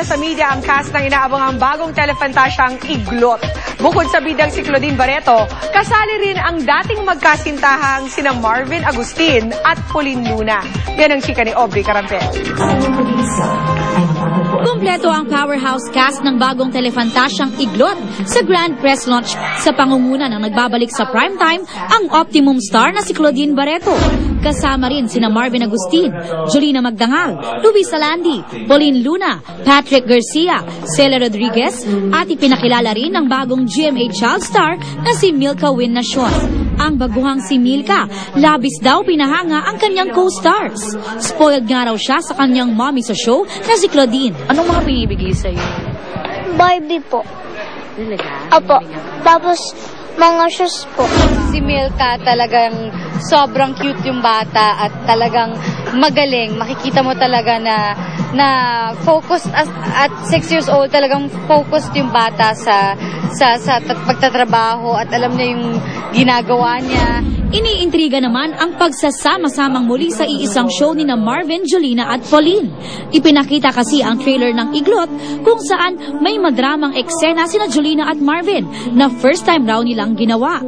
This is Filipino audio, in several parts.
sa media ang cast ng inaabangang bagong telefantasyang Iglot. Bukod sa bidang si Claudine Barreto, kasali rin ang dating magkasintahang sina Marvin Agustin at Pauline Luna. Yan ang chika ni Aubrey Carampel. Kumpleto ang powerhouse cast ng bagong telefantasyang Iglot sa grand press launch sa pangunguna ng nagbabalik sa primetime ang Optimum star na si Claudine Barreto. Kasama rin sina Marvin Agustin, Jolina Magdangal, Luis Alandi, Pauline Luna, Patrick Garcia, Celia Rodriguez at ipinakilala rin ng bagong GMA child star na si Milka Win Nacion. Ang baguhang si Milka, labis daw pinahanga ang kanyang co-stars. Spoiled nga raw siya sa kanyang mommy sa show na si Claudine. Anong mga pinibigay sa'yo? Barbie po. Talaga? Opo. Tapos, mga shoes po. Si Milka talagang sobrang cute yung bata at talagang magaling. Makikita mo talaga na focused at 6 years old, talagang focused yung bata sa pagtatrabaho at alam niya yung ginagawa niya. Iniintriga naman ang pagsasama-samang muli sa iisang show ni na Marvin, Jolina at Pauline. Ipinakita kasi ang trailer ng Iglot kung saan may madramang eksena sina Jolina at Marvin na first time raw nilang ginawa.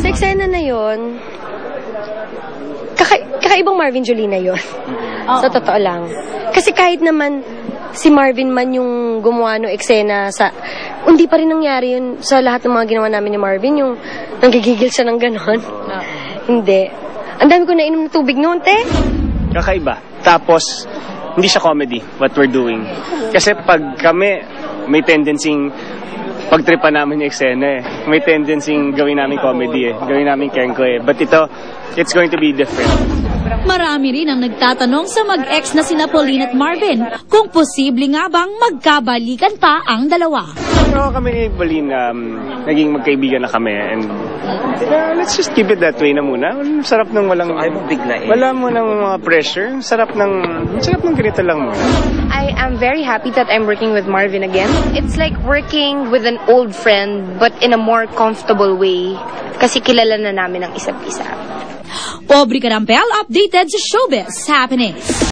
Sa eksena na yun, kakaibang Marvin Jolina yun. Sa totoo lang. Kasi kahit naman si Marvin man yung gumawa ng eksena hindi pa rin nangyari yun sa lahat ng mga ginawa namin ni Marvin, yung nanggigigil siya ng ganon. Hindi. Ang dami ko nainom na tubig noon, te. Kakaiba. Tapos, hindi siya comedy, what we're doing. Kasi pag kami, may tendency pagtripa namin yung eksena eh. May tendency gawin namin comedy eh. Gawin namin kengko eh. But ito, it's going to be different. Marami rin ang nagtatanong sa mag-ex na sina Pauline at Marvin kung posible nga bang magkabalikan pa ang dalawa. Pero kami ni Pauline, naging magkaibigan na kami and let's just keep it that way na muna. Sarap ng walang wala mo ng mga pressure. Sarap ng ganito lang muna. I am very happy that I'm working with Marvin again. It's like working with an old friend but in a more comfortable way kasi kilala na namin ang isa't isa. Aubrey Carampel, updated sa Showbiz Happenings.